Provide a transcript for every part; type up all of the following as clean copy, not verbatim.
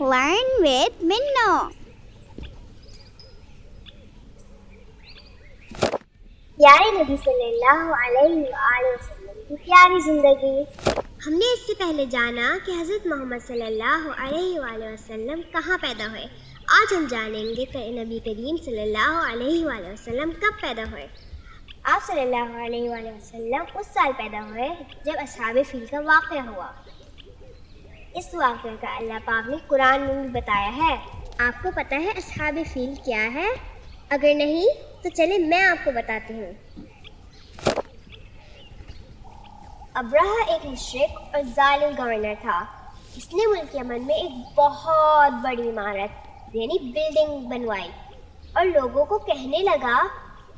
Learn with Minno. प्यारे नबी सल्लल्लाहु अलैहि वसल्लम की प्यारी ज़िंदगी। हमने इससे पहले जाना कि हज़रत मोहम्मद सल्लल्लाहु अलैहि वसल्लम कहाँ पैदा हुए। आज हम जानेंगे कि नबी करीम सल्लल्लाहु अलैहि वसल्लम कब पैदा हुए। आप सल्लल्लाहु अलैहि वसल्लम उस साल पैदा हुए जब असहाबे फील का वाक़या हुआ। इस वाक़ये का अल्लाह पाक ने कुरान में भी बताया है। आपको पता है असहाबे फील क्या है? अगर नहीं तो चले मैं आपको बताती हूँ। अब्राहा एक मुशरिक और जालिम गवर्नर था। इसने मुल्क यमन में एक बहुत बड़ी इमारत यानी बिल्डिंग बनवाई और लोगों को कहने लगा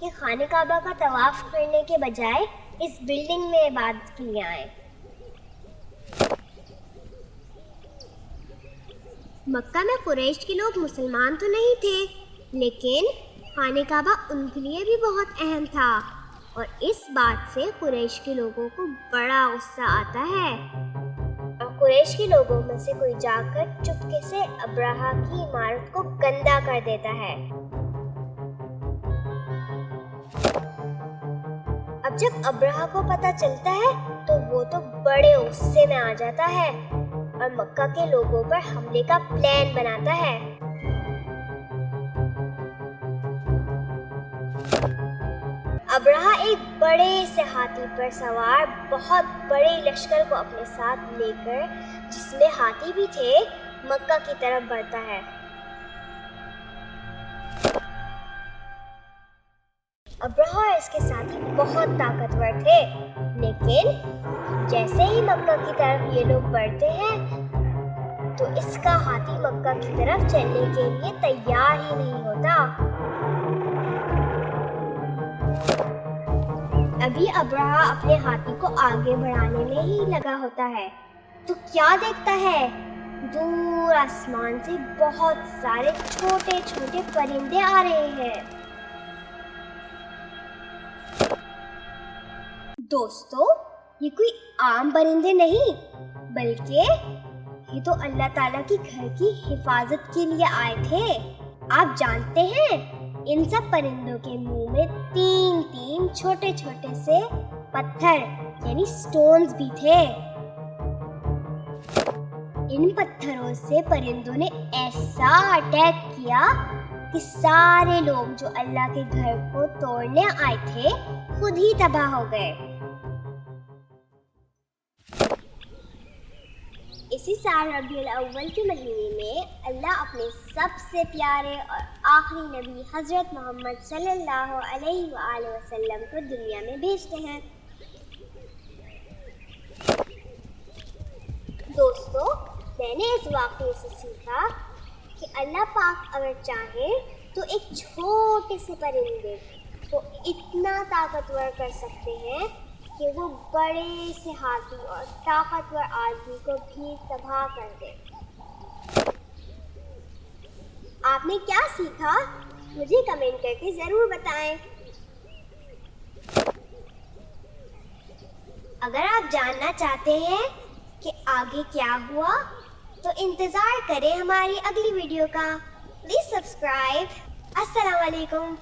कि खाने काबा का तवाफ करने के बजाय इस बिल्डिंग में इबादत के लिए आए। मक्का में कुरैश के लोग मुसलमान तो नहीं थे, लेकिन खाने काबा उनके लिए भी बहुत अहम था और इस बात से कुरैश के लोगों को बड़ा गुस्सा आता है। और कुरैश के लोगों में से कोई जाकर चुपके से अब्राहा की इमारत को गंदा कर देता है। अब जब अब्राहा को पता चलता है तो वो तो बड़े गुस्से में आ जाता है और मक्का के लोगों पर हमले का प्लान बनाता है। अब्राहा एक बड़े से हाथी पर सवार बहुत बड़े लश्कर को अपने साथ लेकर, जिसमें हाथी भी थे, मक्का की तरफ बढ़ता है। अब्राहा और इसके साथी बहुत ताकतवर थे, लेकिन जैसे ही मक्का की तरफ ये लोग बढ़ते हैं तो इसका हाथी मक्का की तरफ चलने के लिए तैयार ही नहीं होता। अभी अब्राहा अपने हाथी को आगे बढ़ाने में ही लगा होता है तो क्या देखता है, दूर आसमान से बहुत सारे छोटे छोटे परिंदे आ रहे हैं। दोस्तों, ये कोई आम परिंदे नहीं, बल्कि ये तो अल्लाह ताला की घर की हिफाजत के लिए आए थे। आप जानते हैं, इन सब परिंदों के मुंह में तीन तीन छोटे छोटे से पत्थर यानी स्टोन्स भी थे। इन पत्थरों से परिंदों ने ऐसा अटैक किया कि सारे लोग जो अल्लाह के घर को तोड़ने आए थे खुद ही तबाह हो गए। इसी साल रबीउल अव्वल के महीने में अल्लाह अपने सबसे प्यारे और आखिरी नबी हज़रत मोहम्मद सल्लल्लाहु अलैहि वसल्लम को दुनिया में भेजते हैं। दोस्तों, मैंने इस वाक़ये से सीखा कि अल्लाह पाक अगर चाहे तो एक छोटे से परिंदे को इतना ताकतवर कर सकते हैं कि वो बड़े से हाथी और ताकतवर आदमी को भी तबाह कर दे। आपने क्या सीखा? मुझे कमेंट करके ज़रूर बताएं। अगर आप जानना चाहते हैं कि आगे क्या हुआ तो इंतज़ार करें हमारी अगली वीडियो का। Please subscribe. अस्सलाम वालेकुम।